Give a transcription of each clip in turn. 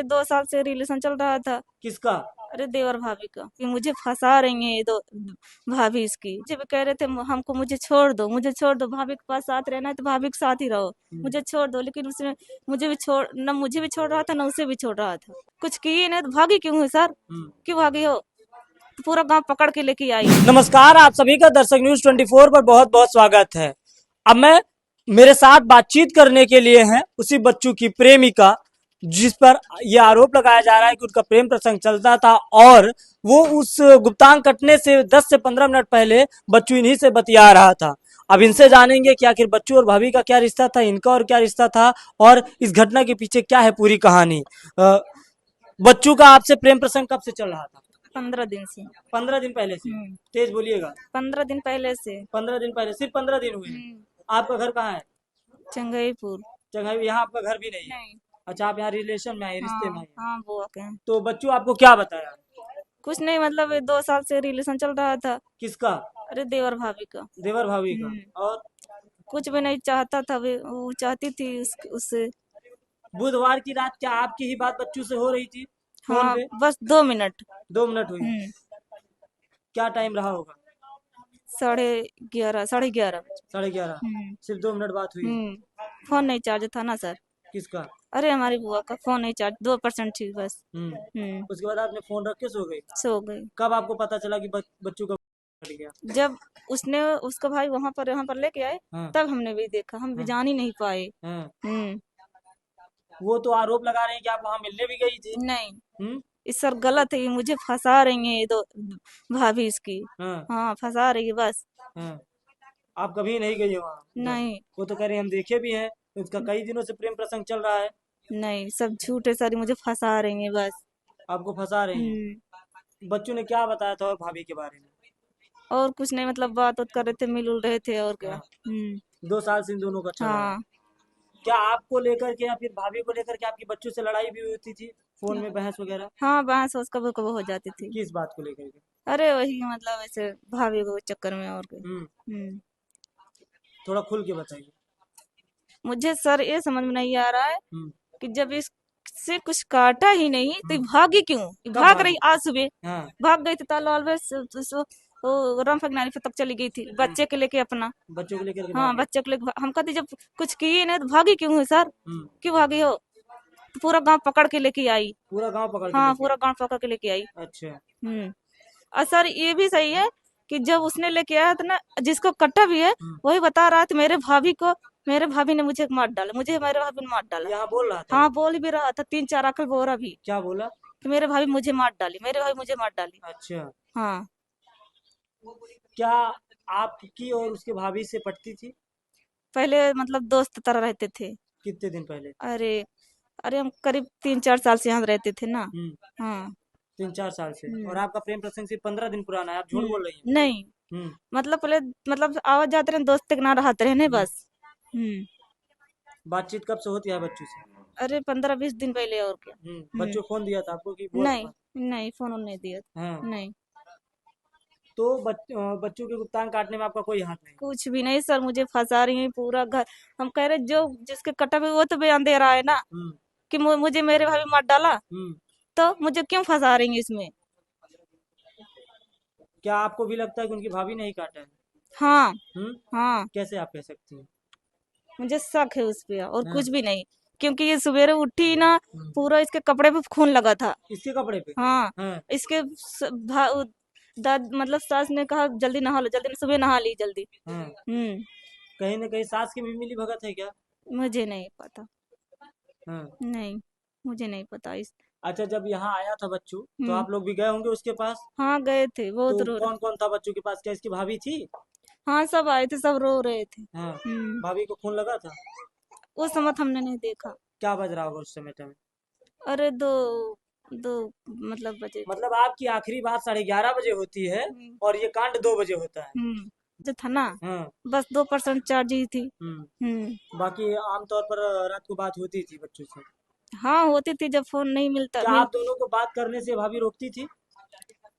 ये 2 साल से रिलेशन चल रहा था। किसका? अरे देवर भाभी का, कि मुझे फंसा रही है ये दो भाभी इसकी। मुझे भी कह रहे थे हमको, मुझे छोड़ दो, मुझे छोड़ दो, भाभी के पास साथ रहना है तो भाभी के साथ ही रहो, मुझे छोड़ दो। लेकिन उसने मुझे भी छोड़, न मुझे भी छोड़ रहा था, न उसे भी छोड़ रहा था। कुछ किए नहीं तो भागी क्यों है सर? क्यों भागी हो? तो पूरा गांव पकड़ के लेके आई। नमस्कार, आप सभी का दर्शक न्यूज 24 पर बहुत बहुत स्वागत है। अब मैं मेरे साथ बातचीत करने के लिए हैं उसी बच्चू की प्रेमिका, जिस पर यह आरोप लगाया जा रहा है कि उनका प्रेम प्रसंग चलता था और वो उस गुप्तांग कटने से 10 से 15 मिनट पहले बच्चू इन्हीं से बतिया रहा था। अब इनसे जानेंगे कि आखिर बच्चू और भाभी का क्या रिश्ता था, इनका और क्या रिश्ता था और इस घटना के पीछे क्या है पूरी कहानी। बच्चू का आपसे प्रेम प्रसंग कब से चल रहा था? 15 दिन से। 15 दिन पहले से? तेज बोलिएगा। 15 दिन पहले से। 15 दिन पहले? सिर्फ 15 दिन हुए हैं? आपका घर कहाँ है? चंगईपुर। जगह यहाँ आपका घर भी नहीं है? नहीं। अच्छा, आप यहाँ रिलेशन में आए, रिश्ते में हाँ आए। हाँ, बुआ के। तो बच्चू आपको क्या बताया? कुछ नहीं, मतलब ये 2 साल से रिलेशन चल रहा था। किसका? अरे देवर भाभी का। देवर भाभी का? और कुछ भी नहीं चाहता था, वो चाहती थी उससे। बुधवार की रात क्या आपकी ही बात बच्चू से हो रही थी फोन हाँ, पे? बस 2 मिनट। 2 मिनट हुई? क्या टाइम रहा होगा? 11:30, 11:30। 11:30? सिर्फ 2 मिनट बात हुई? फोन नहीं चार्ज था ना सर। किसका? अरे हमारी बुआ का फोन नहीं चार्ज, 2% थी बस। उसके बाद आपने फोन रख के सो गई? सो गई। कब आपको पता चला कि बच्चू का कट गया? जब उसने उसका भाई वहां पर लेके आए, हाँ। तब हमने भी देखा, हम भी जान ही नहीं पाए। हाँ। हम्म। वो तो आरोप लगा रहे हैं कि आप वहां मिलने भी गई थी। नहीं, इस सर गलत है, ये मुझे फंसा रही है ये दो भाभी इसकी। हाँ। हाँ, फंसा रही है बस। हाँ। आप कभी नहीं गई वहां? नहीं वो तो कह रहे हैं हम देखे भी हैं, उसका कई दिनों से प्रेम प्रसंग चल रहा है। नहीं, सब झूठ है सर, मुझे फंसा रही है बस। आपको फंसा रही हैं? बच्चों ने क्या बताया था और भाभी के बारे में? और कुछ नहीं, मतलब बात उत कर रहे थे, मिल उल रहे थे, और क्या। हाँ। 2 साल से इन दोनों का चल रहा है। हाँ क्या आपको लेकर के या फिर भाभी को लेकर के आपकी बच्चों से लड़ाई भी होती थी फोन में, बहस वगैरह? हाँ, बहस वहस कभी कभी हो जाती थी। किस बात को लेकर के? अरे वही, मतलब ऐसे भाभी को चक्कर में, और क्या। हम्म हम्म। थोड़ा खुल के बताइए। मुझे सर ये समझ में नहीं आ रहा है हम्म कि जब इससे कुछ काटा ही नहीं तो ये हम्म भागी क्यों? ये कब भाग रही भागी? आज सुबह। हाँ। भाग गई थी तालाब में, वो रामफक नाली पे तक चली गई थी, बच्चे के लेके अपना। बच्चों को लेकर के हाँ, भागी? बच्चे को लेके हम कहते जब कुछ किए नहीं तो भागी क्यों है सर? हम्म क्यों भागी हो? तो पूरा गांव पकड़ के लेके आई। पूरा गांव पकड़ के हाँ, लेके? पूरा गांव पकड़ के लेके आई। अच्छा। और सर ये भी सही है कि जब उसने लेके आया था ना, जिसको कट्टा भी है, हम्म वही बता रहा था मेरे भाभी ने मुझे मार डाला, मुझे मेरे भाभी ने मार डाला। यहाँ बोल रहा था? हाँ, बोल भी रहा था, 3-4 आकल बोल रहा भी क्या बोला? कि मेरे भाभी मुझे मार डाली, मेरे भाभी मुझे मार डाली। अच्छा। हाँ। क्या आपकी और उसके भाभी से पटती थी? पहले मतलब दोस्त तरह रहते थे। कितने दिन पहले? अरे अरे, हम करीब 3-4 साल से यहाँ रहते थे ना। हम्म हाँ। 3-4 साल से? और हम्म। आपका प्रेम प्रसंग सिर्फ 15 दिन पुराना है? आप झूठ बोल रही हैं। नहीं, हम्म मतलब पहले, मतलब आवाज जाते रहे, दोस्त के ना रहते रहे, नहीं हम्म बस। हम्म। बातचीत कब से होती है बच्चों से? अरे 15-20 दिन पहले, और क्या। बच्चों फोन दिया था आपको कि बुआ के नहीं पास? नहीं, फोन नहीं दिया। हाँ। नहीं, तो बच्चों के गुप्तांग काटने में आपका कोई हाथ नहीं? कुछ भी नहीं सर, मुझे फंसा रही है पूरा घर। हम कह रहे जो जिसके कटा भी, वो तो बयान दे रहा है ना हम्म कि मुझे मेरे भाभी मार डाला, हम्म तो मुझे क्यों फंसा रही है इसमें? क्या आपको भी लगता है कि उनकी भाभी ने ही काटा है? हाँ। हम्म हाँ, कैसे आप कह सकती हैं? मुझे शक है उस पे, और हाँ। कुछ भी नहीं। क्योंकि ये सवेरे उठी ना, हम्म पूरा इसके कपड़े पे खून लगा था। इसके कपड़े पे? हाँ। हाँ। इसके मतलब सास ने कहा जल्दी नहा लो, जल्दी सुबह नहा ली जल्दी। हाँ। हम्म। कहीं ना कहीं सास की भी मिली भगत है क्या? मुझे नहीं पता। हाँ। नहीं, मुझे नहीं पता इस। अच्छा, जब यहाँ आया था बच्चू तो हम्म। आप लोग भी गए होंगे उसके पास? हाँ, गए थे, बहुत तो रो रहे। कौन कौन था बच्चू के पास? क्या इसकी भाभी थी? हाँ, सब आए थे, सब रो रहे थे। हाँ। भाभी को खून लगा था? उस समय हमने नहीं देखा। क्या बज रहा होगा उस समय टाइम? अरे दो दो मतलब बजे थे। मतलब आपकी आखिरी बात 11:30 बजे होती है और ये कांड 2 बजे होता है? जो था ना, हाँ। बस 2% चार्ज ही थी। बाकी आमतौर पर रात को बात होती थी बच्चों से? हाँ, होती थी, जब फोन नहीं मिलता क्या आप दोनों को बात करने से भाभी रोकती थी?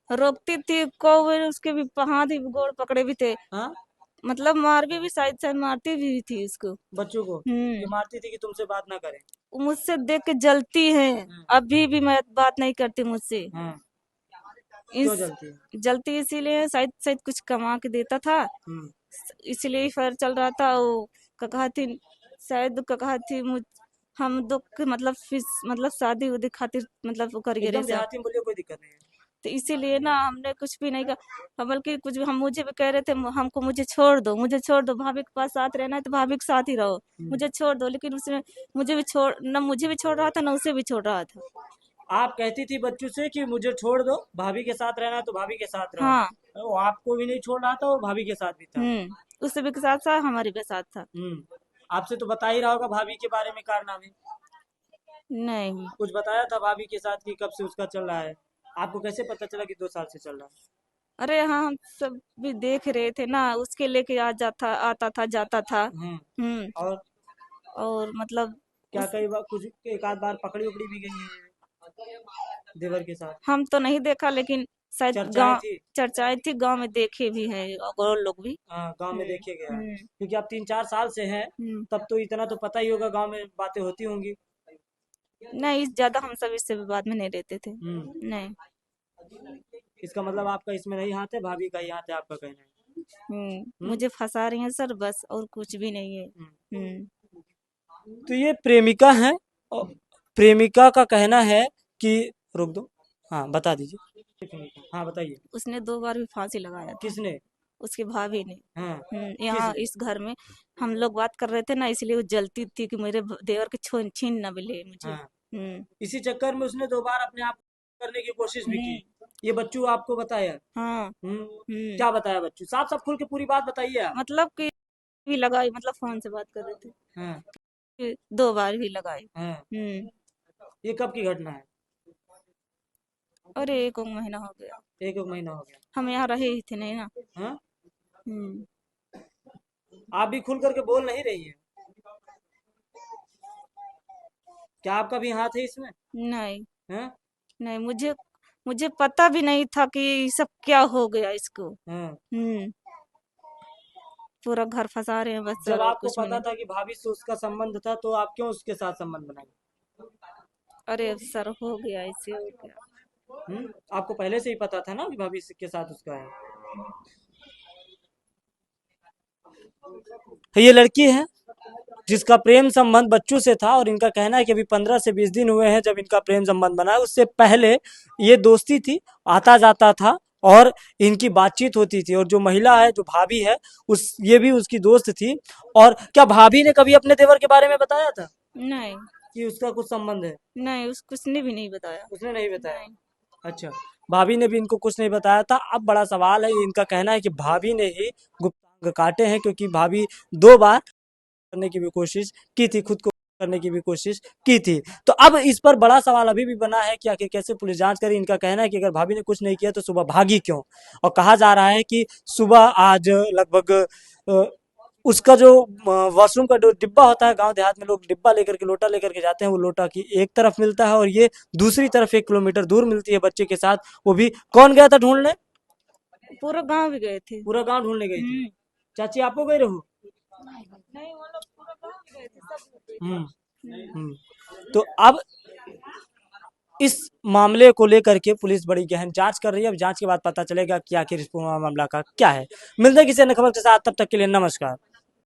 रोकती थी को, उसके भी हाथ भी गोड़ पकड़े भी थे। हाँ। मतलब मार भी शायद शायद मारती भी थी इसको। बच्चों को ये मारती थी कि तुमसे बात ना करें। वो मुझसे देख के जलती है। अभी भी मैं बात नहीं करती मुझसे। हाँ, इस क्यों जलती है? जलती इसीलिए शायद शायद कुछ कमा के देता था, हम्म, इसलिए फायर चल रहा था। वो कहा थी, शायद कहा थी मुझ हम दुख मतलब फिर मतलब शादी उदी खातिर मतलब वो करिए रे एकदम सब। देहाती में बोलिए, कोई दिक्कत नहीं है। तो इसीलिए ना हमने कुछ भी नहीं कहा, बल्कि कुछ भी हम मुझे भी कह रहे थे हमको मुझे छोड़ दो, मुझे छोड़ दो, भाभी के पास साथ रहना है तो भाभी के साथ ही रहो, मुझे छोड़ दो। लेकिन उसने मुझे भी छोड़ ना, मुझे भी छोड़ रहा था ना उसे भी छोड़ रहा था। आप कहती थी बच्चों से कि मुझे छोड़ दो, भाभी के साथ रहना है तो भाभी के साथ रहो। हाँ। वो आपको भी नहीं छोड़ रहा था, वो भाभी के साथ भी था। उससे भी के साथ था, हमारे भी साथ था। आपसे तो बता ही रहा होगा भाभी के बारे में कारनामे। नहीं। कुछ बताया था भाभी के साथ कि कब से उसका चल रहा है? आपको कैसे पता चला कि 2 साल से चल रहा है? अरे हाँ, हम सब भी देख रहे थे ना, उसके लेके आ जाता आता था जाता था। हम्म। हम्म। और और मतलब क्या उस कई बार कुछ एक आध बार पकड़ी उकड़ी भी गई है देवर के साथ? हम तो नहीं देखा, लेकिन शायद चर्चाएं गांव थी। चर्चाएं थी, गांव में देखे भी हैं और लोग भी। हाँ, गांव में हम्म। देखे गया है। हम्म। क्योंकि आप 3-4 साल से हैं, हम्म। तब तो इतना तो पता ही होगा, गांव में बातें होती होंगी। नहीं, ज्यादा हम सब इससे भी बाद में नहीं रहते थे। हम्म। नहीं। इसका मतलब आपका इसमें नहीं हाथ है, भाभी का ही हाथ है, आपका कहना है। हम्म। मुझे फंसा रही हैं सर, बस और कुछ भी नहीं है। हम्म। हम्म। तो ये प्रेमिका है, और प्रेमिका का कहना है कि रुक दो। हाँ, बता दीजिए। हाँ, बताइए। उसने 2 बार भी फांसी लगाया था, किसने? उसकी भाभी ने। हाँ। किस? यहाँ इस घर में हम लोग बात कर रहे थे ना, इसलिए वो जलती थी कि मेरे देवर के छीन न मिले मुझे। हाँ, हम्म। इसी चक्कर में उसने 2 बार अपने आप को करने की कोशिश भी की। हम्म। ये बच्चू आपको बताया? हाँ। हम्म। हम्म। क्या बताया बच्चू? साफ साफ खुल के पूरी बात बताइए आप। मतलब कि भी लगाई, मतलब फोन से बात कर रहे थे हाँ। कि 2 बार भी लगाई। हाँ। हम्म। ये कब की घटना है? अरे 1 महीना हो गया। एक एक महीना हो गया। हम यहाँ रहे ही थे नहीं ना। हाँ। हम्म। आप भी खुल करके बोल नहीं रही हैं। क्या आपका भी हाथ है इसमें? नहीं। हाँ। नहीं, मुझे मुझे पता भी नहीं था कि ये सब क्या हो गया इसको। हाँ। हम्म। पूरा घर फंसा रहे हैं बस जब सर, और आपको कुछ भी पता नहीं। था कि भाभी से उसका संबंध था, तो आप क्यों उसके साथ संबंध बनाए? अरे अब सर हो गया ऐसे, हो गया। आपको पहले से ही पता था ना कि भाभी के साथ उसका है? ये लड़की है जिसका प्रेम संबंध बच्चों से था, और इनका कहना है कि अभी 15 से 20 दिन हुए हैं जब इनका प्रेम संबंध बना है। उससे पहले ये दोस्ती थी, आता जाता था, और इनकी बातचीत होती थी। और जो महिला है, जो भाभी है, उस ये भी उसकी दोस्त थी। और क्या भाभी ने कभी अपने देवर के बारे में बताया था नहीं। कि उसका कुछ संबंध है? नहीं, उसको उसने भी नहीं बताया। उसने नहीं बताया। नहीं। अच्छा, भाभी ने भी इनको कुछ नहीं बताया था। अब बड़ा सवाल है, इनका कहना है कि भाभी ने ही गुप्तांग काटे हैं, क्योंकि भाभी 2 बार करने की भी कोशिश की थी, खुद को करने की भी कोशिश की थी। तो अब इस पर बड़ा सवाल अभी भी बना है कि आखिर कैसे पुलिस जांच करी। इनका कहना है कि अगर भाभी ने कुछ नहीं किया तो सुबह भागी क्यों? और कहा जा रहा है कि सुबह आज लगभग अ, उसका जो वॉशरूम का जो डिब्बा होता है, गांव देहात में लोग डिब्बा लेकर के, लोटा लेकर के जाते हैं, वो लोटा की एक तरफ मिलता है और ये दूसरी तरफ 1 किलोमीटर दूर मिलती है बच्चे के साथ। वो भी कौन गया था ढूंढने? पूरा गांव भी गए थे। पूरा गांव ढूंढने गई थी। हम्म। चाची, आपको गए रहो? नहीं, वो लोग पूरा गांव भी गए थे, सब। हम्म। हम्म। हम्म। तो अब इस मामले को लेकर के पुलिस बड़ी गहन जांच कर रही है। अब जांच के बाद पता चलेगा कि आखिर इस पूरा मामला का क्या है। मिलते हैं किसी अन्य खबर के साथ, तब तक के लिए नमस्कार।